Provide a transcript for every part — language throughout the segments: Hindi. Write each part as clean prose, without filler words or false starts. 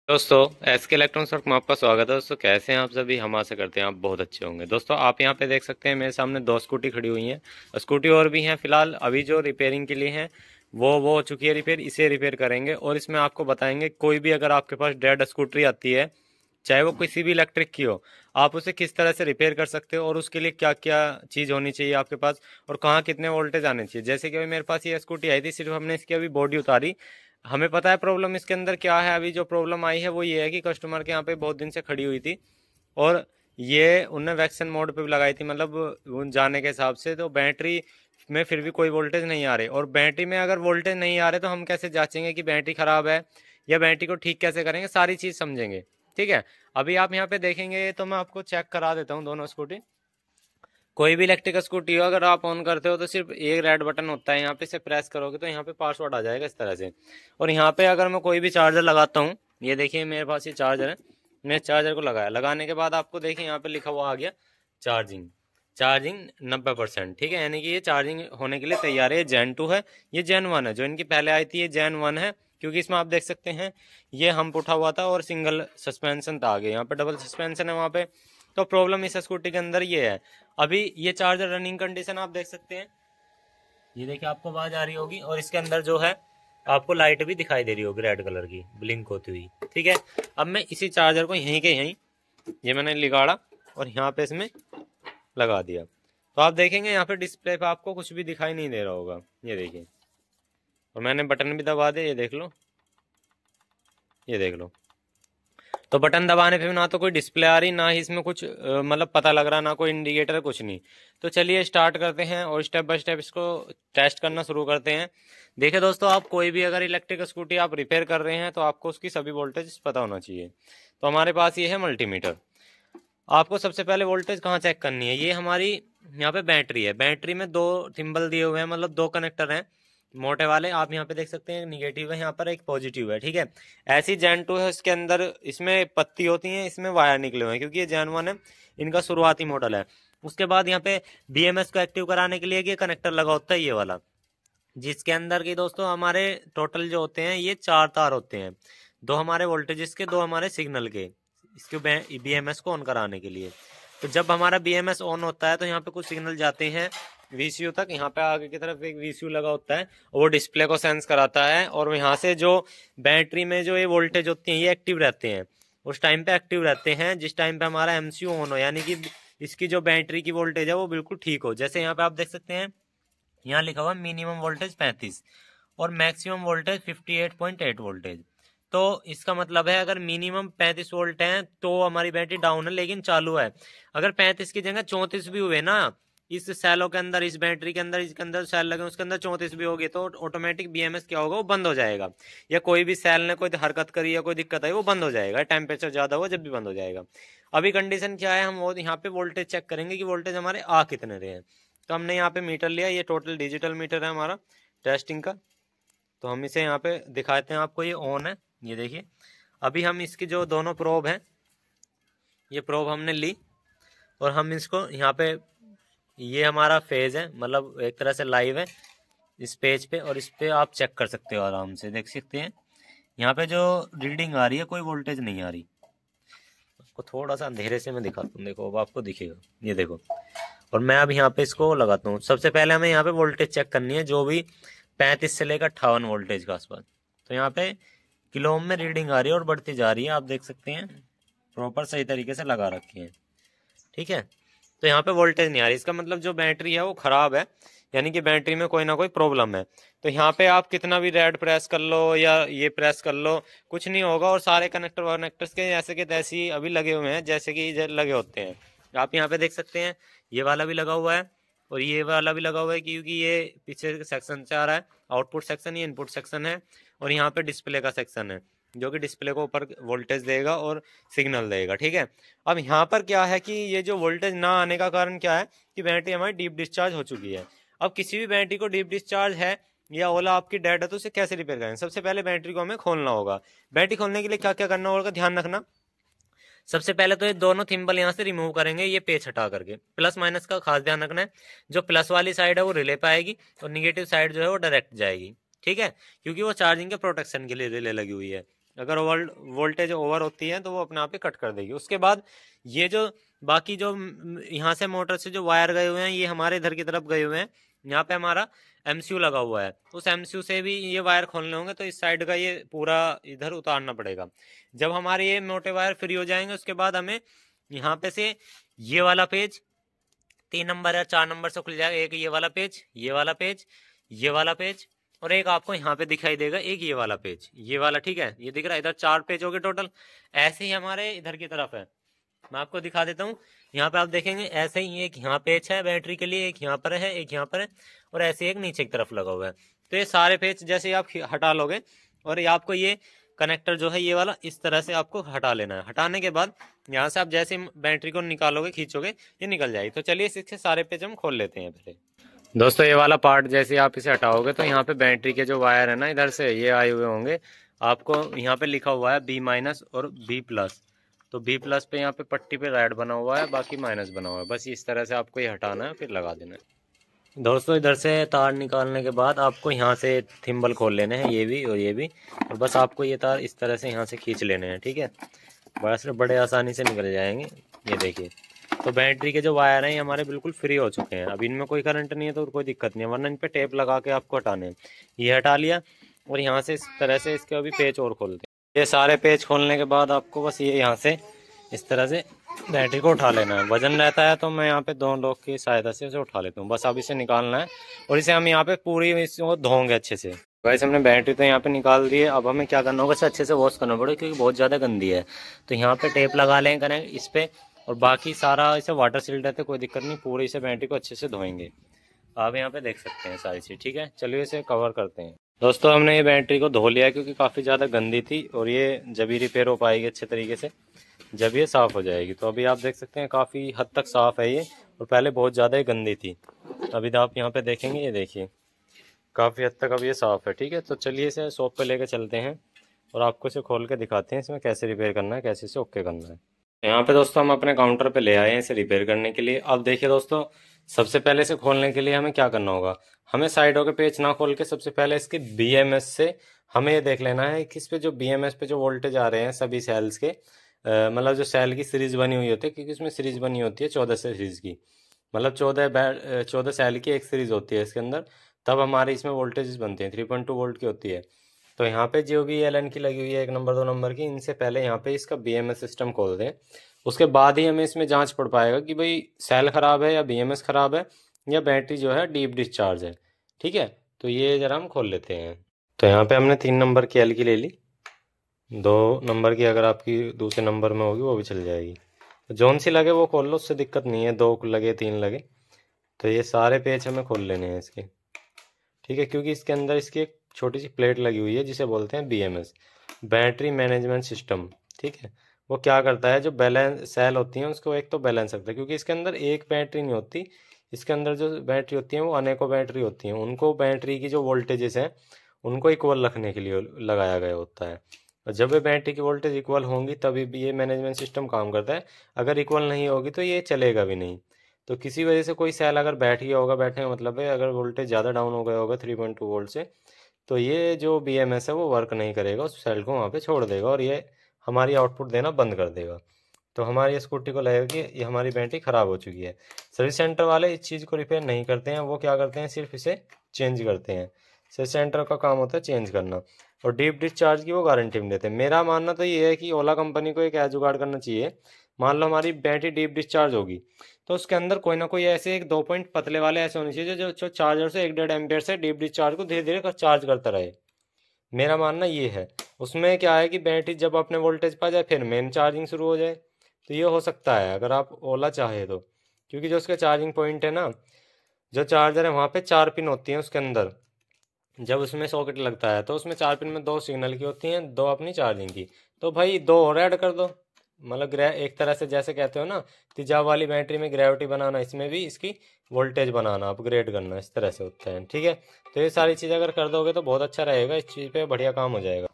दोस्तों एसके इलेक्ट्रॉनिक्स वर्क में आपका स्वागत है। दोस्तों कैसे हैं आप सभी? हम आशा करते हैं आप बहुत अच्छे होंगे। दोस्तों आप यहां पे देख सकते हैं मेरे सामने दो स्कूटी खड़ी हुई हैं। स्कूटी और भी हैं, फिलहाल अभी जो रिपेयरिंग के लिए हैं वो हो चुकी है रिपेयर। इसे रिपेयर करेंगे और इसमें आपको बताएंगे कोई भी अगर आपके पास डेड स्कूटरी आती है, चाहे वो किसी भी इलेक्ट्रिक की हो, आप उसे किस तरह से रिपेयर कर सकते हो और उसके लिए क्या क्या चीज़ होनी चाहिए आपके पास और कहाँ कितने वोल्टेज आने चाहिए। जैसे कि अभी मेरे पास ये स्कूटी आई थी, सिर्फ हमने इसकी अभी बॉडी उतारी, हमें पता है प्रॉब्लम इसके अंदर क्या है। अभी जो प्रॉब्लम आई है वो ये है कि कस्टमर के यहाँ पे बहुत दिन से खड़ी हुई थी और ये उनने वैक्सन मोड पे भी लगाई थी, मतलब उन जाने के हिसाब से, तो बैटरी में फिर भी कोई वोल्टेज नहीं आ रही। और बैटरी में अगर वोल्टेज नहीं आ रहे तो हम कैसे जांचेंगे कि बैटरी खराब है या बैटरी को ठीक कैसे करेंगे, सारी चीज़ समझेंगे। ठीक है, अभी आप यहाँ पे देखेंगे तो मैं आपको चेक करा देता हूँ दोनों स्कूटी। कोई भी इलेक्ट्रिक स्कूटी हो, अगर आप ऑन करते हो तो सिर्फ एक रेड बटन होता है, यहाँ पे से प्रेस करोगे तो यहाँ पे पासवर्ड आ जाएगा इस तरह से। और यहाँ पे अगर मैं कोई भी चार्जर लगाता हूँ, ये देखिए मेरे पास ये चार्जर है, मैं चार्जर को लगाया, लगाने के बाद आपको देखिए यहाँ पे लिखा हुआ आ गया चार्जिंग, चार्जिंग 90%। ठीक है, यानी कि ये चार्जिंग होने के लिए तैयार है। ये Gen 2 है, ये Gen 1 है। जो इनकी पहले आई थी ये Gen 1 है, क्योंकि इसमें आप देख सकते हैं ये हम्प उठा हुआ था और सिंगल सस्पेंशन था आगे, यहाँ पे डबल सस्पेंशन है वहाँ पे। तो प्रॉब्लम इस स्कूटी के अंदर ये है। अभी ये चार्जर रनिंग कंडीशन आप देख सकते हैं, ये देखिए आपको आवाज आ रही होगी और इसके अंदर जो है आपको लाइट भी दिखाई दे रही होगी रेड कलर की ब्लिंक होती हुई। ठीक है, अब मैं इसी चार्जर को यहीं के यहीं, ये मैंने लिगाड़ा और यहाँ पे इसमें लगा दिया, तो आप देखेंगे यहाँ पे डिस्प्ले पे आपको कुछ भी दिखाई नहीं दे रहा होगा, ये देखिए। और मैंने बटन भी दबा दिया, ये देख लो, ये देख लो। तो बटन दबाने पे भी ना तो कोई डिस्प्ले आ रही, ना ही इसमें कुछ मतलब पता लग रहा, ना कोई इंडिकेटर, कुछ नहीं। तो चलिए स्टार्ट करते हैं और स्टेप बाय स्टेप इसको टेस्ट करना शुरू करते हैं। देखिए दोस्तों, आप कोई भी अगर इलेक्ट्रिक स्कूटी आप रिपेयर कर रहे हैं तो आपको उसकी सभी वोल्टेज पता होना चाहिए। तो हमारे पास ये है मल्टीमीटर। आपको सबसे पहले वोल्टेज कहाँ चेक करनी है, ये हमारी यहाँ पे बैटरी है। बैटरी में दो थिम्बल दिए हुए हैं, मतलब दो कनेक्टर हैं मोटे वाले, आप यहाँ पे देख सकते हैं, निगेटिव है यहाँ पर, एक पॉजिटिव है। ठीक है, ऐसी Gen 2 है, इसके अंदर इसमें पत्ती होती है, इसमें वायर निकले हुए हैं, क्योंकि ये Gen 1 है, इनका शुरुआती मॉडल है। उसके बाद यहाँ पे BMS को एक्टिव कराने के लिए ये कनेक्टर लगा होता है, ये वाला, जिसके अंदर की दोस्तों हमारे टोटल जो होते हैं ये 4 तार होते हैं, दो हमारे वोल्टेजेस के, दो हमारे सिग्नल के, इसके BMS को ऑन कराने के लिए। तो जब हमारा BMS ऑन होता है तो यहाँ पे कुछ सिग्नल जाते हैं VCU तक, यहाँ पे आगे की तरफ एक VCU लगा होता है, वो डिस्प्ले को सेंस कराता है और यहाँ से जो बैटरी में जो ये वोल्टेज होती है ये एक्टिव रहते हैं, उस टाइम पे एक्टिव रहते हैं जिस टाइम पे हमारा MCU ऑन हो, यानी कि इसकी जो बैटरी की वोल्टेज है वो बिल्कुल ठीक हो। जैसे यहाँ पे आप देख सकते हैं, यहाँ लिखा हुआ मिनिमम वोल्टेज 35 और मैक्सिमम वोल्टेज 58.8 वोल्टेज। तो इसका मतलब है अगर मिनिमम 35 वोल्ट है तो हमारी बैटरी डाउन है लेकिन चालू है। अगर 35 की जगह 34 भी हुए ना, इस सेलों के अंदर, इस बैटरी के अंदर, इसके अंदर सेल लगे उसके अंदर 34 भी होगी, तो ऑटोमेटिक BMS क्या होगा, वो बंद हो जाएगा। या कोई भी सेल ने कोई हरकत करी या कोई दिक्कत आई, वो बंद हो जाएगा, टेम्परेचर ज्यादा हुआ जब भी बंद हो जाएगा। अभी कंडीशन क्या है, हम वो यहाँ पे वोल्टेज चेक करेंगे कि वोल्टेज हमारे आ कितने रहे हैं। तो हमने यहाँ पे मीटर लिया, ये टोटल डिजिटल मीटर है हमारा टेस्टिंग का। तो हम इसे यहाँ पे दिखाते हैं आपको, ये ऑन है, ये देखिए। अभी हम इसकी जो दोनों प्रोब हैं, ये प्रोब हमने ली और हम इसको यहाँ पे, ये हमारा फेज है, मतलब एक तरह से लाइव है इस पेज पे, और इस पे आप चेक कर सकते हो, आराम से देख सकते हैं। यहाँ पे जो रीडिंग आ रही है कोई वोल्टेज नहीं आ रही। आपको थोड़ा सा अंधेरे से मैं दिखाता हूँ, देखो अब आपको दिखेगा, ये देखो। और मैं अब यहाँ पे इसको लगाता हूँ। सबसे पहले हमें यहाँ पे वोल्टेज चेक करनी है, जो भी 35 से लेकर 58 वोल्टेज का आसपास। तो यहाँ पे किलो ओम में रीडिंग आ रही है और बढ़ती जा रही है, आप देख सकते हैं, प्रॉपर सही तरीके से लगा रखी है। ठीक है, तो यहाँ पे वोल्टेज नहीं आ रही, इसका मतलब जो बैटरी है वो खराब है, यानी कि बैटरी में कोई ना कोई प्रॉब्लम है। तो यहाँ पे आप कितना भी रेड प्रेस कर लो या ये प्रेस कर लो, कुछ नहीं होगा। और सारे कनेक्टर कनेक्टर्स के जैसे के तैसे ही अभी लगे हुए हैं, जैसे कि लगे होते हैं। आप यहाँ पे देख सकते हैं, ये वाला भी लगा हुआ है और ये वाला भी लगा हुआ है, क्योंकि ये पीछे के सेक्शन से आ रहा है, आउटपुट सेक्शन, ये इनपुट सेक्शन है। और यहाँ पे डिस्प्ले का सेक्शन है, जो कि डिस्प्ले को ऊपर वोल्टेज देगा और सिग्नल देगा। ठीक है, अब यहाँ पर क्या है कि ये जो वोल्टेज ना आने का कारण क्या है कि बैटरी हमारी डीप डिस्चार्ज हो चुकी है। अब किसी भी बैटरी को डीप डिस्चार्ज है या ओला आपकी डेड है तो उसे कैसे रिपेयर करें? सबसे पहले बैटरी को हमें खोलना होगा। बैटरी खोलने के लिए क्या क्या करना होगा, ध्यान रखना। सबसे पहले तो ये दोनों थिम्बल यहाँ से रिमूव करेंगे, ये पेच हटा करके। प्लस माइनस का खास ध्यान रखना है, जो प्लस वाली साइड है वो रिले पे आएगी और निगेटिव साइड जो है वो डायरेक्ट जाएगी। ठीक है, क्योंकि वो चार्जिंग के प्रोटेक्शन के लिए रिले लगी हुई है। अगर वोल्टेज ओवर होती है तो वो अपने आप ही कट कर देगी। उसके बाद ये जो बाकी जो यहाँ से मोटर से जो वायर गए हुए हैं ये हमारे इधर की तरफ गए हुए हैं। यहाँ पे हमारा एमसीयू लगा हुआ है, उस एमसीयू से भी ये वायर खोलने होंगे, तो इस साइड का ये पूरा इधर उतारना पड़ेगा। जब हमारे ये मोटे वायर फ्री हो जाएंगे उसके बाद हमें यहाँ पे से ये वाला पेज 3 नंबर या 4 नंबर से खुल जाएगा। एक ये वाला पेज, ये वाला पेज, ये वाला पेज, और एक आपको यहाँ पे दिखाई देगा एक ये वाला पेज, ये वाला, ठीक है, ये दिख रहा है। इधर 4 पेज हो गए टोटल। ऐसे ही हमारे इधर की तरफ है, मैं आपको दिखा देता हूँ। यहाँ पे आप देखेंगे ऐसे ही एक यहाँ पेज है बैटरी के लिए, एक यहाँ पर है, एक यहाँ पर है, और ऐसे एक नीचे की तरफ लगा हुआ है। तो ये सारे पेज जैसे आप हटा लोगे और ये आपको ये कनेक्टर जो है ये वाला इस तरह से आपको हटा लेना है। हटाने के बाद यहाँ से आप जैसे बैटरी को निकालोगे, खींचोगे, ये निकल जाएगी। तो चलिए इसके सारे पेज हम खोल लेते हैं पहले। दोस्तों ये वाला पार्ट जैसे आप इसे हटाओगे तो यहाँ पे बैटरी के जो वायर है ना इधर से ये आए हुए होंगे। आपको यहाँ पे लिखा हुआ है B- और B+। तो B+ पे यहाँ पे पट्टी पे रेड बना हुआ है, बाकी माइनस बना हुआ है। बस इस तरह से आपको ये हटाना है, फिर लगा देना है। दोस्तों इधर से तार निकालने के बाद आपको यहाँ से थिम्बल खोल लेने हैं, ये भी और ये भी, और बस आपको ये तार इस तरह से यहाँ से खींच लेने हैं, ठीक है। बड़े आसानी से निकल जाएंगे। ये देखिए, तो बैटरी के जो वायर हैं ये हमारे बिल्कुल फ्री हो चुके हैं। अब इनमें कोई करंट नहीं है तो कोई दिक्कत नहीं है, वरना इन पे टेप लगा के आपको हटाने हैं। ये हटा लिया और यहाँ से इस तरह से इसके अभी पेच और खोलते हैं। ये सारे पेच खोलने के बाद आपको बस ये यहाँ से इस तरह से बैटरी को उठा लेना है। वजन रहता है तो मैं यहाँ पे 2 लोग की सहायता से उसे उठा लेता हूँ। बस अब इसे निकालना है और इसे हम यहाँ पे पूरी इसको धोंगे अच्छे से। वैसे हमने बैटरी तो यहाँ पे निकाल दी है। अब हमें क्या करना होगा, इसे अच्छे से वॉश करना पड़ेगा क्योंकि बहुत ज़्यादा गंदी है। तो यहाँ पे टेप लगा लें करें इस पे, और बाकी सारा इसे वाटर सील्ड रहता है, कोई दिक्कत नहीं। पूरी इसे बैटरी को अच्छे से धोएंगे। आप यहाँ पे देख सकते हैं सारी चीज़, ठीक है। चलिए इसे कवर करते हैं। दोस्तों हमने ये बैटरी को धो लिया क्योंकि काफ़ी ज़्यादा गंदी थी, और ये जब ही रिपेयर हो पाएगी अच्छे तरीके से जब ये साफ़ हो जाएगी। तो अभी आप देख सकते हैं काफ़ी हद तक साफ़ है ये, और पहले बहुत ज़्यादा ही गंदी थी। अभी तो आप यहाँ पे देखेंगे, ये देखिए काफ़ी हद तक अब ये साफ़ है, ठीक है। तो चलिए इसे शॉप पे लेके चलते हैं और आपको इसे खोल के दिखाते हैं इसमें कैसे रिपेयर करना है, कैसे इसे ओके करना है। यहाँ पे दोस्तों हम अपने काउंटर पे ले आए हैं इसे रिपेयर करने के लिए। अब देखिए दोस्तों, सबसे पहले इसे खोलने के लिए हमें क्या करना होगा, हमें साइडों के पेच ना खोल के सबसे पहले इसके BMS से हमें ये देख लेना है कि इस पे जो BMS पे जो वोल्टेज आ रहे हैं सभी सेल्स के, मतलब जो सेल की सीरीज बनी हुई होती है, क्योंकि इसमें सीरीज बनी होती है 14 सीरीज की, मतलब 14 सेल की एक सीरीज होती है इसके अंदर। तब हमारे इसमें वोल्टेज बनते हैं, 3.2 वोल्ट की होती है। तो यहाँ पे जो भी LN की लगी हुई है 1 नंबर 2 नंबर की, इनसे पहले यहाँ पे इसका BMS सिस्टम खोल दें। उसके बाद ही हमें इसमें जांच पड़ पाएगा कि भाई सेल खराब है या BMS खराब है या बैटरी जो है डीप डिस्चार्ज है, ठीक है। तो ये जरा हम खोल लेते हैं। तो यहाँ पे हमने 3 नंबर की L की ले ली, 2 नंबर की अगर आपकी दूसरे नंबर में होगी वो भी चल जाएगी। तो जौन सी लगे वो खोल लो, उससे दिक्कत नहीं है, 2 लगे 3 लगे। तो ये सारे पेज हमें खोल लेने हैं इसके, ठीक है, क्योंकि इसके अंदर इसकी एक छोटी सी प्लेट लगी हुई है जिसे बोलते हैं BMS, बैटरी मैनेजमेंट सिस्टम, ठीक है। वो क्या करता है, जो बैलेंस सेल होती हैं उसको एक तो बैलेंस रखता है, क्योंकि इसके अंदर एक बैटरी नहीं होती, इसके अंदर जो बैटरी होती हैं वो अनेकों बैटरी होती हैं। उनको बैटरी की जो वोल्टेजेस हैं उनको इक्वल रखने के लिए लगाया गया होता है। और जब ये बैटरी की वोल्टेज इक्वल होंगी तभी भी ये मैनेजमेंट सिस्टम काम करता है। अगर इक्वल नहीं होगी तो ये चलेगा भी नहीं। तो किसी वजह से कोई सेल अगर बैठ गया होगा, बैठने का मतलब है अगर वोल्टेज ज़्यादा डाउन हो गया होगा 3.2 वोल्ट से, तो ये जो BMS है वो वर्क नहीं करेगा, उस सेल को वहाँ पे छोड़ देगा और ये हमारी आउटपुट देना बंद कर देगा। तो हमारी स्कूटी को लगेगा कि ये हमारी बैटरी ख़राब हो चुकी है। सर्विस सेंटर वाले इस चीज़ को रिपेयर नहीं करते हैं, वो क्या करते हैं, सिर्फ इसे चेंज करते हैं। सर्विस सेंटर का काम होता है चेंज करना, और डीप डिस्चार्ज की वो गारंटी भी देते हैं। मेरा मानना तो ये है कि ओला कंपनी को एक जुगाड़ करना चाहिए। मान लो हमारी बैटरी डीप डिस्चार्ज होगी तो उसके अंदर कोई ना कोई ऐसे 1-2 पॉइंट पतले वाले ऐसे होने चाहिए जो चार्जर से 1-1.5 एम्पियर से डीप डिस्चार्ज को धीरे धीरे चार्ज करता रहे। मेरा मानना ये है। उसमें क्या है कि बैटरी जब अपने वोल्टेज पा जाए फिर मेन चार्जिंग शुरू हो जाए। तो ये हो सकता है अगर आप ओला चाहे तो, क्योंकि जो उसके चार्जिंग पॉइंट है ना, जो चार्जर है वहाँ पे 4 पिन होती हैं उसके अंदर। जब उसमें सॉकेट लगता है तो उसमें 4 पिन में 2 सिग्नल की होती हैं, 2 अपनी चार्जिंग की। तो भाई 2 और ऐड कर दो, मतलब एक तरह से जैसे कहते हो ना तेजाब वाली बैटरी में ग्रेविटी बनाना, इसमें भी इसकी वोल्टेज बनाना, अपग्रेड करना, इस तरह से होता है, ठीक है। तो ये सारी चीज़ अगर कर दोगे तो बहुत अच्छा रहेगा, इस चीज़ पे बढ़िया काम हो जाएगा।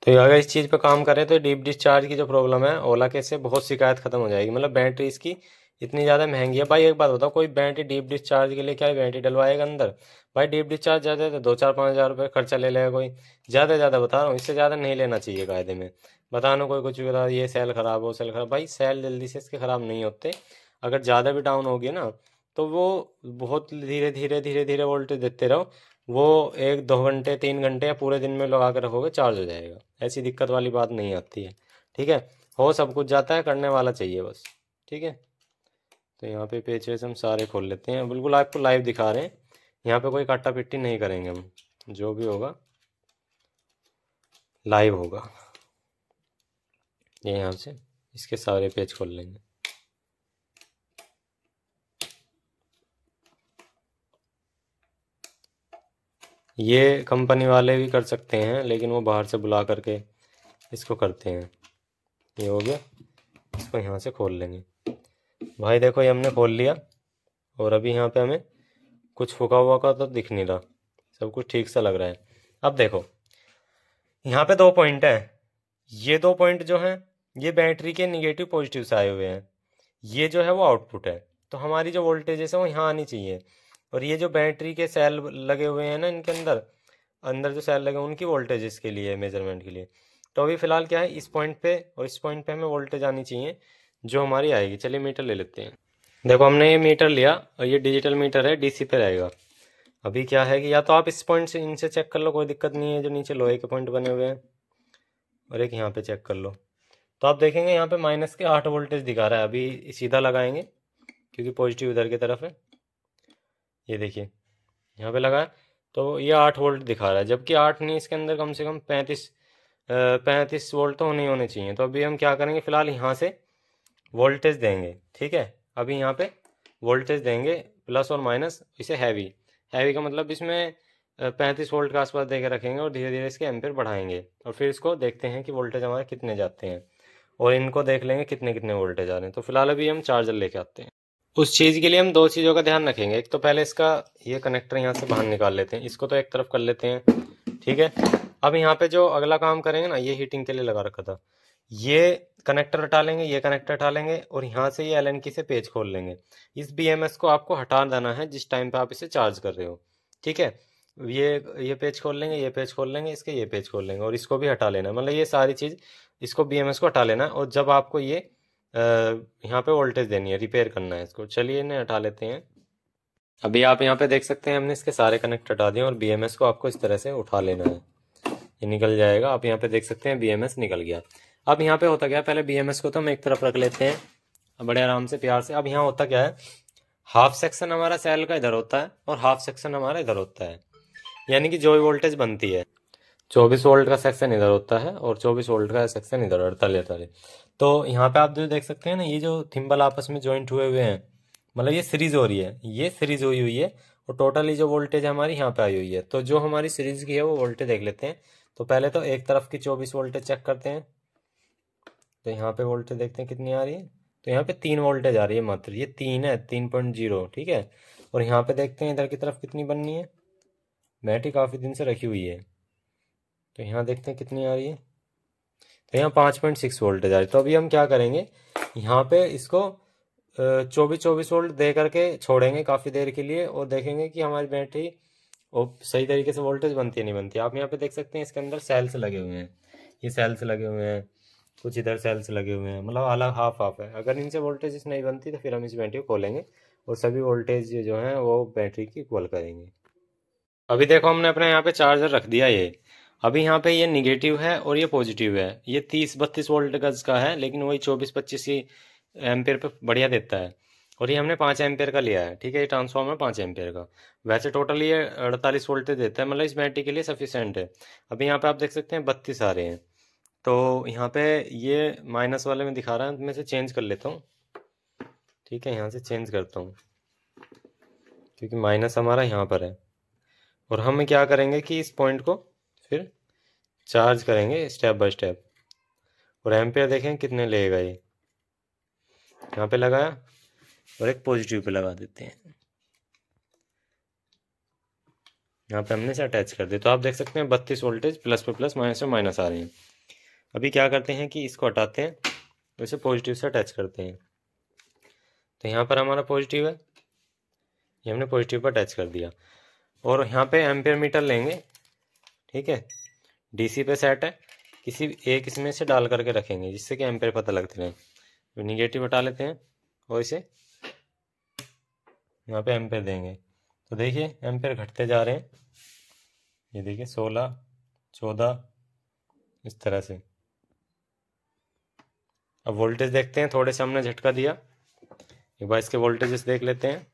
तो अगर इस चीज़ पे काम करें तो डीप डिस्चार्ज की जो प्रॉब्लम है ओला के से बहुत शिकायत खत्म हो जाएगी। मतलब बैटरी इसकी इतनी ज़्यादा महंगी है भाई। एक बात बताओ, कोई बैटरी डीप डिस्चार्ज के लिए क्या बैटरी डलवाएगा अंदर? भाई डीप डिस्चार्ज ज़्यादा तो 2-4-5 हज़ार रुपये खर्चा ले लेगा कोई, ज़्यादा ज़्यादा बता रहा हूँ, इससे ज़्यादा नहीं लेना चाहिए कायदे में। बताना कोई कुछ भी बता, ये सेल ख़राब हो, सेल ख़राब, भाई सेल जल्दी से इसके ख़राब नहीं होते। अगर ज़्यादा भी डाउन होगी ना तो वो बहुत धीरे धीरे धीरे धीरे वोल्टेज देते रहो, वो 1-2 घंटे 3 घंटे या पूरे दिन में लगा कर रखोगे चार्ज हो जाएगा। ऐसी दिक्कत वाली बात नहीं आती है, ठीक है। हो सब कुछ जाता है, करने वाला चाहिए बस, ठीक है। तो यहाँ पे पेज वेज हम सारे खोल लेते हैं, बिल्कुल आपको लाइव दिखा रहे हैं। यहाँ पे कोई काटा पिट्टी नहीं करेंगे हम, जो भी होगा लाइव होगा। ये यहाँ से इसके सारे पेज खोल लेंगे। ये कंपनी वाले भी कर सकते हैं, लेकिन वो बाहर से बुला करके इसको करते हैं। ये हो गया, इसको यहाँ से खोल लेंगे। भाई देखो ये हमने खोल लिया, और अभी यहाँ पे हमें कुछ फूका हुआ का तो दिख नहीं रहा, सब कुछ ठीक सा लग रहा है। अब देखो यहाँ पे 2 पॉइंट है, ये 2 पॉइंट जो हैं ये बैटरी के निगेटिव पॉजिटिव से आए हुए हैं, ये जो है वो आउटपुट है। तो हमारी जो वोल्टेज है वो यहाँ आनी चाहिए, और ये जो बैटरी के सेल लगे हुए हैं ना इनके अंदर, अंदर जो सेल लगे हैं उनकी वोल्टेज इसके लिए मेजरमेंट के लिए। तो अभी फ़िलहाल क्या है, इस पॉइंट पे और इस पॉइंट पे हमें वोल्टेज आनी चाहिए जो हमारी आएगी। चलिए मीटर ले लेते हैं। देखो हमने ये मीटर लिया, और ये डिजिटल मीटर है, डीसी पे रहेगा। अभी क्या है कि या तो आप इस पॉइंट से इनसे चेक कर लो, कोई दिक्कत नहीं है, जो नीचे लोहे के पॉइंट बने हुए हैं, और एक यहाँ पे चेक कर लो। तो आप देखेंगे यहाँ पे -8 वोल्टेज दिखा रहा है। अभी सीधा लगाएंगे क्योंकि पॉजिटिव इधर की तरफ है। ये देखिए यहाँ पे लगा है, तो ये 8 वोल्ट दिखा रहा है, जबकि 8 नहीं, इसके अंदर कम से कम 35 वोल्ट तो होने चाहिए। तो अभी हम क्या करेंगे, फिलहाल यहाँ से वोल्टेज देंगे, ठीक है। अभी यहाँ पे वोल्टेज देंगे प्लस और माइनस, इसे हैवी हैवी का मतलब इसमें 35 वोल्ट के आसपास दे के रखेंगे, और धीरे धीरे इसके एम्पेयर बढ़ाएंगे, और फिर इसको देखते हैं कि वोल्टेज हमारे कितने जाते हैं, और इनको देख लेंगे कितने कितने वोल्टेज आ रहे हैं। तो फिलहाल अभी हम चार्जर लेके आते हैं। उस चीज़ के लिए हम 2 चीज़ों का ध्यान रखेंगे। एक तो पहले इसका ये कनेक्टर यहाँ से बाहर निकाल लेते हैं, इसको तो एक तरफ कर लेते हैं, ठीक है। अब यहाँ पे जो अगला काम करेंगे ना, ये हीटिंग के लिए लगा रखा था, ये कनेक्टर हटा लेंगे, ये कनेक्टर हटा लेंगे, और यहाँ से ये एलन की से पेज खोल लेंगे। इस बीएमएस को आपको हटा देना है जिस टाइम पे आप इसे चार्ज कर रहे हो, ठीक है। ये पेज खोल लेंगे, ये पेज खोल लेंगे, इसके ये पेज खोल लेंगे, और इसको भी हटा लेना है, मतलब ये सारी चीज़, इसको बीएमएस को हटा लेना है। और जब आपको ये यहाँ पे वोल्टेज देनी है, रिपेयर करना है इसको। चलिए इन्हें हटा लेते हैं। अभी आप यहाँ पे देख सकते हैं हमने इसके सारे कनेक्ट हटा दिए, और बीएमएस को आपको इस तरह से उठा लेना है, ये निकल जाएगा। आप यहाँ पे देख सकते हैं बीएमएस निकल गया। अब यहाँ पे होता क्या है, पहले बीएमएस को तो हम एक तरफ रख लेते हैं बड़े आराम से प्यार से। अब यहाँ होता क्या है, हाफ सेक्शन हमारा सेल का इधर होता है, और हाफ सेक्शन हमारा इधर होता है, यानी कि जो वोल्टेज बनती है 24 वोल्ट का सेक्शन इधर होता है, और 24 वोल्ट का सेक्शन इधर, 48। तो यहाँ पे आप जो देख सकते हैं ना, ये जो थिम्बल आपस में ज्वाइंट हुए हुए हैं, मतलब ये सीरीज हो रही है, ये सीरीज हुई हुई है, और टोटली जो वोल्टेज हमारी यहाँ पे आई हुई है। तो जो हमारी सीरीज की है वो वोल्टेज देख लेते हैं। तो पहले तो एक तरफ की 24 वोल्टेज चेक करते हैं। तो यहाँ पे वोल्टेज देखते हैं कितनी आ रही है। तो यहाँ पे 3 वोल्टेज आ रही है मात्र, ये 3 है, 3.0, ठीक है। और यहाँ पे देखते हैं इधर की तरफ कितनी बननी है, बैटरी काफ़ी दिन से रखी हुई है, तो यहाँ देखते हैं कितनी आ रही है। तो यहाँ 5.6 वोल्टेज आ रही है। तो अभी हम क्या करेंगे, यहाँ पे इसको 24 वोल्ट दे करके छोड़ेंगे काफ़ी देर के लिए, और देखेंगे कि हमारी बैटरी वो सही तरीके से वोल्टेज बनती है नहीं बनती है। आप यहाँ पे देख सकते हैं इसके अंदर सेल्स लगे हुए हैं, ये सेल्स लगे हुए हैं, कुछ इधर सेल्स लगे हुए हैं, मतलब अलग हाफ हाफ है। अगर इनसे वोल्टेज नहीं बनती तो फिर हम इस बैटरी को खोलेंगे, और सभी वोल्टेज जो हैं वो बैटरी की इक्वल करेंगे। अभी देखो हमने अपने यहाँ पे चार्जर रख दिया ये। अभी यहाँ पे ये निगेटिव है और ये पॉजिटिव है। ये 30-32 वोल्ट गज का है, लेकिन वही 24-25 ही एम्पेयर पे बढ़िया देता है। और ये हमने 5 एम्पेयर का लिया है, ठीक है। ये ट्रांसफॉर्मर 5 एम्पेयर का, वैसे टोटल ये 48 वोल्टेज देता है, मतलब इस बैटरी के लिए सफिशेंट है। अभी यहाँ पे आप देख सकते हैं 32 आ रहे हैं। तो यहाँ पे ये माइनस वाले में दिखा रहा है, मैं से चेंज कर लेता हूँ, ठीक है। यहाँ से चेंज करता हूँ क्योंकि माइनस हमारा यहाँ पर है। और हम क्या करेंगे कि इस पॉइंट को फिर चार्ज करेंगे स्टेप बाय स्टेप, और एम्पेयर देखें कितने लेगा ये। यहाँ पे लगाया, और एक पॉजिटिव पे लगा देते हैं, यहाँ पे हमने इसे अटैच कर दिया। तो आप देख सकते हैं 32 वोल्टेज प्लस पे प्लस, माइनस पे माइनस आ रहे हैं। अभी क्या करते हैं कि इसको हटाते हैं, वैसे पॉजिटिव से अटैच करते हैं। तो यहाँ पर हमारा पॉजिटिव है, ये हमने पॉजिटिव पर अटैच कर दिया। और यहाँ पे एम्पेयर मीटर लेंगे, ठीक है, डीसी पे सेट है, किसी एक इसमें से डाल करके रखेंगे जिससे कि एम्पेयर पता लगते रहे। तो निगेटिव हटा लेते हैं और इसे यहाँ पे एम्पेयर देंगे, तो देखिए एम्पेयर घटते जा रहे हैं। ये देखिए 16, 14 इस तरह से। अब वोल्टेज देखते हैं, थोड़े से हमने झटका दिया, एक बार इसके वोल्टेजेस देख लेते हैं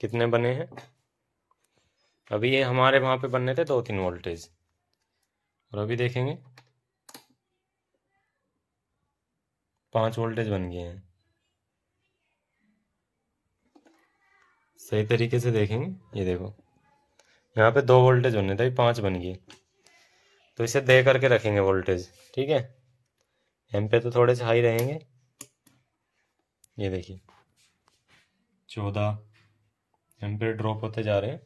कितने बने हैं। अभी ये हमारे वहाँ पे बनने थे 2-3 वोल्टेज, और अभी देखेंगे 5 वोल्टेज बन गए हैं। सही तरीके से देखेंगे, ये देखो यहाँ पे 2 वोल्टेज बनने थे, 5 बन गए। तो इसे दे करके रखेंगे वोल्टेज, ठीक है। एम्पेयर तो थोड़े से हाई रहेंगे। ये देखिए 14 एम्पेयर ड्रॉप होते जा रहे हैं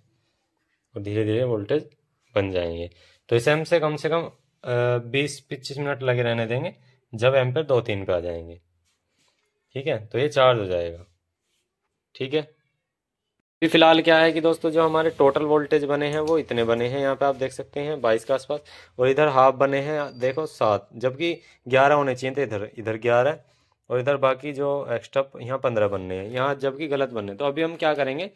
और धीरे धीरे वोल्टेज बन जाएंगे। तो इसे हमसे कम से कम 20-25 मिनट लगे रहने देंगे, जब एम्पेयर 2-3 पे आ जाएंगे, ठीक है। तो ये चार्ज हो जाएगा, ठीक है। अभी फिलहाल क्या है कि दोस्तों जो हमारे टोटल वोल्टेज बने हैं वो इतने बने हैं, यहाँ पे आप देख सकते हैं 22 के आसपास। और इधर हाफ बने हैं देखो 7, जबकि 11 होने चाहिए थे। इधर इधर 11 और इधर बाकी जो एक्स्ट्रा यहाँ 15 बनने हैं, यहाँ जबकि गलत बनने। तो अभी हम क्या करेंगे,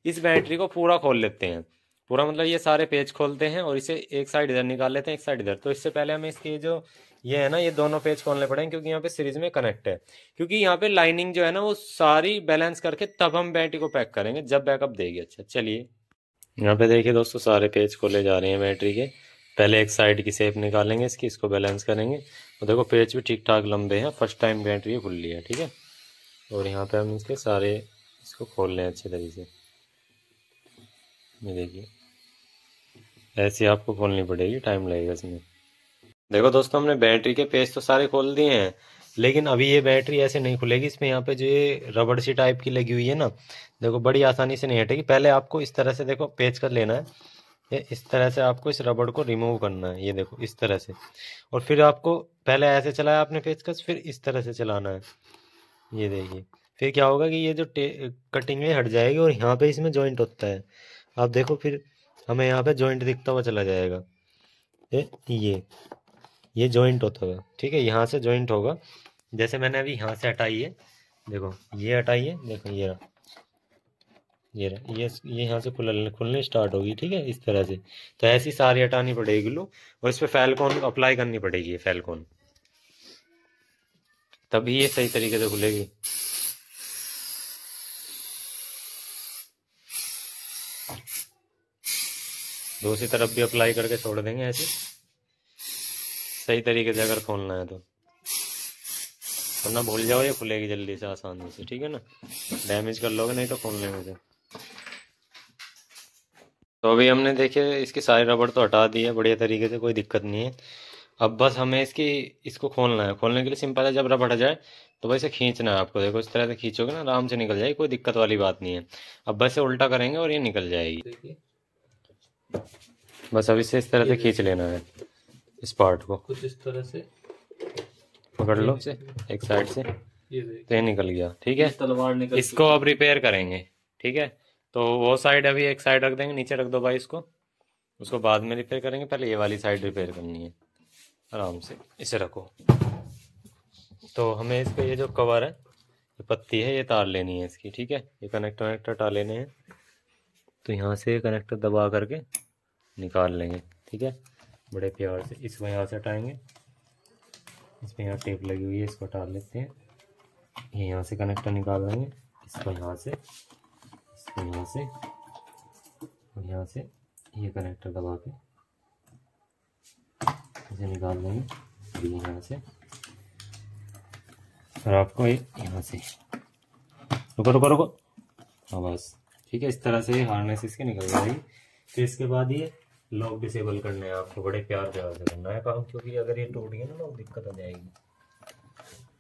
इस बैटरी को पूरा खोल लेते हैं, पूरा मतलब ये सारे पेज खोलते हैं और इसे एक साइड इधर निकाल लेते हैं, एक साइड इधर। तो इससे पहले हमें इसके जो ये है ना, ये दोनों पेज खोलने पड़ेंगे क्योंकि यहाँ पे सीरीज में कनेक्ट है। क्योंकि यहाँ पे लाइनिंग जो है ना वो सारी बैलेंस करके तब हम बैटरी को पैक करेंगे जब बैकअप देगी। अच्छा चलिए, यहाँ पे देखिए दोस्तों सारे पेज खोले जा रहे हैं बैटरी के। पहले एक साइड की शेप निकालेंगे इसकी, इसको बैलेंस करेंगे। और देखो पेज भी ठीक ठाक लंबे हैं, फर्स्ट टाइम बैटरी खुल ली है, ठीक है। और यहाँ पे हम इसके सारे इसको खोल लें अच्छे तरीके से। ये देखिए ऐसे आपको खोलनी पड़ेगी, टाइम लगेगा इसमें। देखो दोस्तों हमने बैटरी के पेज तो सारे खोल दिए हैं, लेकिन अभी ये बैटरी ऐसे नहीं खुलेगी। इसमें यहाँ पे जो ये रबड़ सी टाइप की लगी हुई है ना, देखो बड़ी आसानी से नहीं हटेगी। पहले आपको इस तरह से देखो पेच कर लेना है, ये इस तरह से आपको इस रबड़ को रिमूव करना है, ये देखो इस तरह से। और फिर आपको पहले ऐसे चलाया आपने पेचकस, फिर इस तरह से चलाना है, ये देखिए। फिर क्या होगा कि ये जो कटिंग है हट जाएगी और यहाँ पे इसमें जॉइंट होता है। आप देखो फिर हमें यहाँ पे जॉइंट दिखता हुआ चला जाएगा, ये जॉइंट होता होगा, ठीक है। यहाँ से जॉइंट होगा, जैसे मैंने अभी यहाँ से हटाई है, देखो ये हटाई है, देखो ये रहा, ये यहाँ से खुलने स्टार्ट होगी, ठीक है, इस तरह से। तो ऐसी सारी हटानी पड़ेगी ग्लू, और इस पर फैलकॉन अप्लाई करनी पड़ेगी, ये फैलकॉन, तभी ये सही तरीके से खुलेगी। दूसरी तरफ भी अप्लाई करके छोड़ देंगे ऐसे, सही तरीके से अगर खोलना है तो, वरना भूल जाओ ये खुलेगी जल्दी से आसानी से, ठीक है ना। डैमेज कर लोगे नहीं तो खोलने में से। तो अभी हमने देखिए इसकी सारी रबड़ तो हटा दी है बढ़िया तरीके से, कोई दिक्कत नहीं है। अब बस हमें इसको खोलना है। खोलने के लिए सिंपल है, जब रबड़ हट जाए तो बस इसे खींचना है आपको। देखो इस तरह से खींचोगे ना आराम से निकल जाएगी, कोई दिक्कत वाली बात नहीं है। अब बस इसे उल्टा करेंगे और ये निकल जाएगी। बस अब इसे इस तरह से खींच लेना है, इस पार्ट को कुछ इस तरह से पकड़ लो इसे एक साइड से, तो ये निकल गया, ठीक है। तलवार निकल इसको अब रिपेयर करेंगे, ठीक है। तो वो साइड अभी एक साइड रख देंगे, नीचे रख दो भाई इसको, उसको बाद में रिपेयर करेंगे। पहले ये वाली साइड रिपेयर करनी है, आराम से इसे रखो। तो हमें इस पे ये जो कवर है, ये पत्ती है, ये तार लेनी है इसकी, ठीक है। ये कनेक्टर हटा लेने हैं, तो यहाँ से कनेक्टर दबा करके निकाल लेंगे, ठीक है, बड़े प्यार से। इसको यहाँ से हटाएंगे, इसमें यहाँ टेप लगी हुई है, इसको हटा लेते हैं। ये यहाँ से कनेक्टर निकाल लेंगे, इसको यहाँ से, इसको यहाँ से, और यहाँ से ये कनेक्टर दबा के इसे निकाल लेंगे, ये यहाँ से। और आपको यहाँ से रुको रुको रुको, हाँ बस ठीक है। इस तरह से हार्नेस इसके निकल जाएगी। फिर इसके बाद ये लॉक डिसेबल करने हैं आपको, बड़े प्यार से करना है काम, क्योंकि अगर ये टूट गया ना तो दिक्कत आ जाएगी।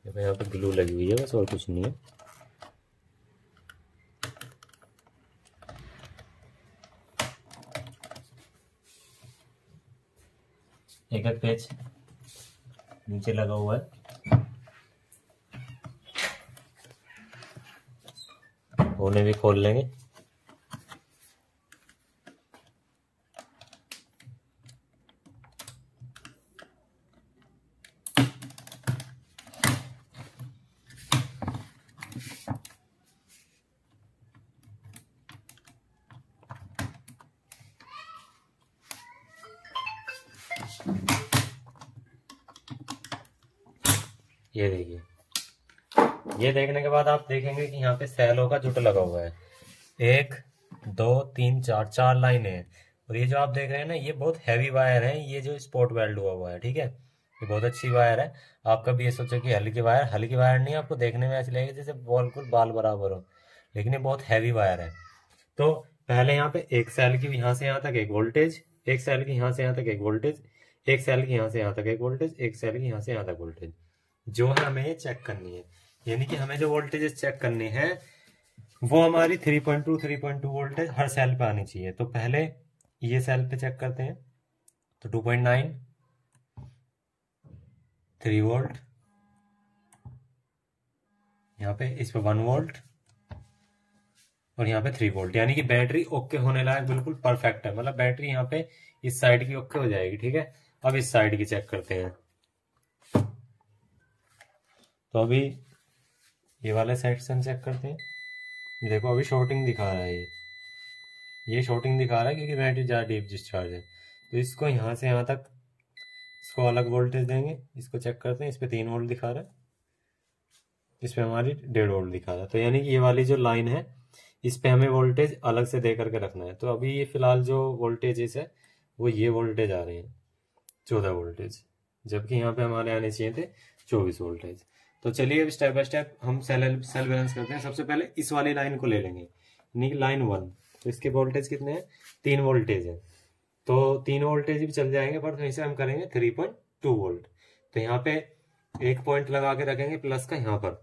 देखो यहाँ पे ग्लू लगी हुई है बस, और कुछ नहीं है। एक एक पेच नीचे लगा हुआ है, उन्हें भी खोल लेंगे। ये देखिए, ये देखने के बाद आप देखेंगे कि यहाँ पे सैलो का जुट लगा हुआ है। 1 2 3 4 4 लाइनें हैं। और ये जो आप देख रहे हैं ना, ये बहुत हैवी वायर है, ये जो स्पॉट वेल्ड हुआ है, ठीक है। ये बहुत अच्छी वायर है। आप कभी ये सोचो कि हल्की वायर नहीं, आपको देखने में ऐसी लगेगी जैसे बिल्कुल बाल बराबर हो, लेकिन ये बहुत हैवी वायर है। तो पहले यहाँ पे एक सेल की यहाँ से यहाँ तक एक वोल्टेज, एक सेल की यहाँ से यहाँ तक एक वोल्टेज, एक सेल की यहाँ से यहाँ तक एक वोल्टेज, एक सेल की यहाँ से यहाँ तक वोल्टेज, जो है हमें ये चेक करनी है। यानी कि हमें जो वोल्टेज चेक करनी है वो हमारी 3.2 वोल्टेज हर सेल पे आनी चाहिए। तो पहले ये सेल पे चेक करते हैं। तो 2.9, 3 वोल्ट, यहाँ पे इस पे 1 वोल्ट और यहाँ पे 3 वोल्ट। यानी कि बैटरी ओके होने लायक बिल्कुल परफेक्ट है, मतलब बैटरी यहाँ पे इस साइड की ओके हो जाएगी, ठीक है। अब इस साइड की चेक करते हैं। तो अभी ये वाले साइड से हम चेक करते हैं। देखो अभी शॉर्टिंग दिखा रहा है, ये शॉर्टिंग दिखा रहा है क्योंकि बैटरी ज़्यादा डीप डिस्चार्ज है। तो इसको यहाँ से यहाँ तक इसको अलग वोल्टेज देंगे। इसको चेक करते हैं, इस पर 3 वोल्ट दिखा रहा है, इस पर हमारी 1.5 वोल्ट दिखा रहा है। तो यानी कि ये वाली जो लाइन है इस पे हमें वोल्टेज अलग से दे करके रखना है। तो अभी ये फिलहाल जो वोल्टेजेस है वो ये वोल्टेज आ रहे हैं 14 वोल्टेज, जबकि यहाँ पे हमारे आने चाहिए थे 24 वोल्टेज। तो चलिए अब स्टेप बाय स्टेप हम सेल बैलेंस करते हैं। सबसे पहले इस वाली लाइन को ले लेंगे, यानी कि लाइन 1। तो इसके वोल्टेज कितने हैं? 3 वोल्टेज है। तो 3 वोल्टेज भी चल जाएंगे, पर वहीं से हम करेंगे 3.2 वोल्ट। तो यहाँ पे एक पॉइंट लगा के रखेंगे प्लस का यहाँ पर,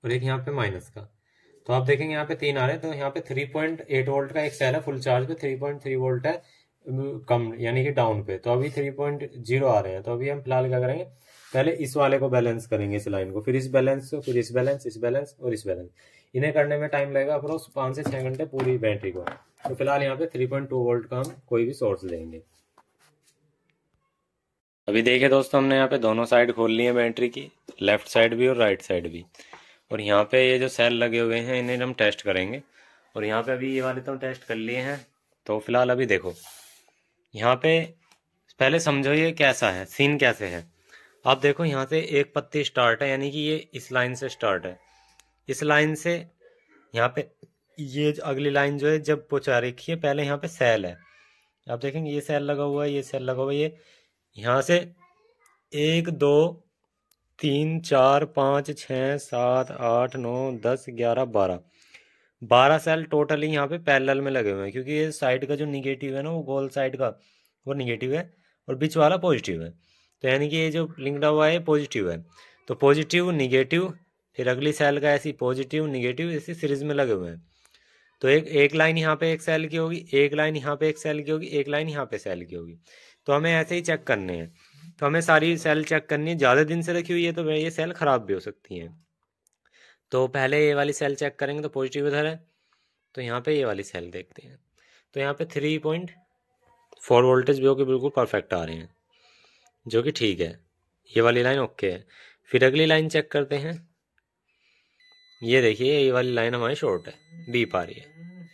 और एक यहाँ पे माइनस का। तो आप देखेंगे यहाँ पे 3 आ रहे हैं। तो यहाँ पे 3.8 वोल्ट का एक सेल है फुल चार्ज पे, 3.3 वोल्ट है कम यानी कि डाउन पे। तो अभी 3.0 आ रहे हैं। तो अभी हम फिलहाल क्या करेंगे, पहले इस वाले को बैलेंस करेंगे, इस लाइन को, फिर इस बैलेंस को, फिर इस बैलेंस, इस बैलेंस और इस बैलेंस। इन्हें करने में टाइम लगेगा अप्रोक्स 5 से 6 घंटे पूरी बैटरी को। तो फिलहाल यहाँ पे 3.2 वोल्ट का हम कोई भी सोर्स देंगे। अभी देखिए दोस्तों, हमने यहाँ पे दोनों साइड खोल ली है बैटरी की, लेफ्ट साइड भी और राइट साइड भी। और यहाँ पे ये जो सेल लगे हुए हैं इन्हें हम टेस्ट करेंगे। और यहाँ पे अभी ये वाले तो टेस्ट कर लिए हैं। तो फिलहाल अभी देखो यहाँ पे पहले समझो ये कैसा है, सीन कैसे है। आप देखो यहाँ से एक पत्ती स्टार्ट है, यानी कि ये इस लाइन से स्टार्ट है। इस लाइन से यहाँ पे ये अगली लाइन जो है जब पहुँचा रखी है, पहले यहाँ पे सेल है। आप देखेंगे ये सेल लगा हुआ है, ये सेल लगा हुआ है। ये यहाँ से 1 2 3 4 5 6 7 8 9 10 11 12 सेल टोटली यहाँ पे पैरेलल में लगे हुए हैं, क्योंकि ये साइड का जो निगेटिव है ना, वो गोल साइड का वो निगेटिव है और बीच वाला पॉजिटिव है। तो यानी कि ये जो लिंक्ड हुआ है पॉजिटिव है। तो पॉजिटिव निगेटिव, फिर अगली सेल का ऐसी पॉजिटिव निगेटिव ऐसी सीरीज में लगे हुए हैं। तो एक लाइन यहाँ पे एक सेल की होगी, एक लाइन यहाँ पे एक सेल की होगी, एक लाइन यहाँ पे सेल की होगी। तो हमें ऐसे ही चेक करने हैं। तो हमें सारी सेल चेक करनी है। ज़्यादा दिन से रखी हुई है तो ये सेल खराब भी हो सकती हैं। तो पहले ये वाली सेल चेक करेंगे, तो पॉजिटिव इधर है। तो यहाँ पे ये वाली सेल देखते हैं। तो यहाँ पे 3.4 वोल्टेज भी होकर बिल्कुल परफेक्ट आ रहे हैं, जो कि ठीक है। ये वाली लाइन ओके है। फिर अगली लाइन चेक करते हैं। ये देखिए ये वाली लाइन हमारी शॉर्ट है, बीप आ रही है।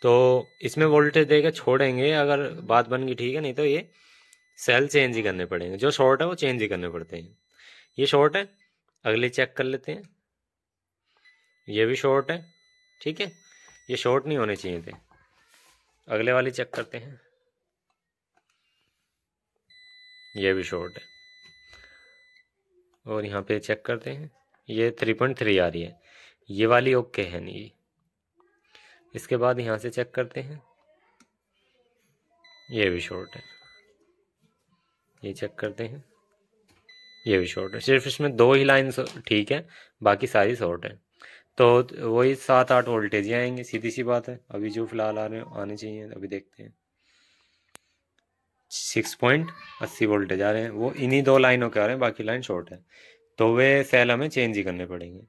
तो इसमें वोल्टेज देकर छोड़ेंगे अगर बात बन गई, ठीक है। नहीं तो ये सेल चेंज ही करने पड़ेंगे, जो शॉर्ट है वो चेंज ही करने पड़ते हैं। ये शॉर्ट है, अगली चेक कर लेते हैं। ये भी शॉर्ट है, ठीक है। ये शॉर्ट नहीं होने चाहिए थे। अगले वाली चेक करते हैं। ये भी शॉर्ट है। और यहाँ पे चेक करते हैं, ये 3.3 आ रही है। ये वाली ओके है नहीं। इसके बाद यहाँ से चेक करते हैं, ये भी शॉर्ट है। ये चेक करते हैं, ये भी शॉर्ट है। सिर्फ इसमें 2 ही लाइन ठीक है, बाकी सारी शॉर्ट है। तो वही 7-8 वोल्टेज ही आएंगे, सीधी सी बात है। अभी जो फिलहाल आने चाहिए, अभी देखते हैं। 6.80 वोल्टेज आ रहे हैं, वो इन्हीं 2 लाइनों के आ रहे हैं, बाकी लाइन शॉर्ट है। तो वे सेल हमें चेंज ही करने पड़ेंगे।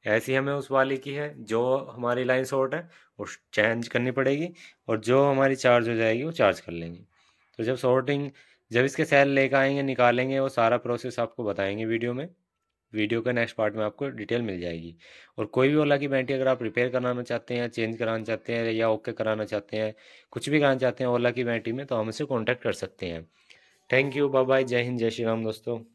ऐसी हमें उस वाली की है जो हमारी लाइन शॉर्ट है वो चेंज करनी पड़ेगी, और जो हमारी चार्ज हो जाएगी वो चार्ज कर लेंगे। तो जब इसके सेल लेकर आएंगे निकालेंगे, वो सारा प्रोसेस आपको बताएंगे वीडियो में। वीडियो के नेक्स्ट पार्ट में आपको डिटेल मिल जाएगी। और कोई भी ओला की बैटरी अगर आप रिपेयर कराना चाहते हैं, चेंज कराना चाहते हैं या ओके कराना चाहते हैं, कुछ भी कराना चाहते हैं ओला की बैटरी में, तो हम हमसे कॉन्टैक्ट कर सकते हैं। थैंक यू, बाय बाय, जय हिंद, जय श्री राम दोस्तों।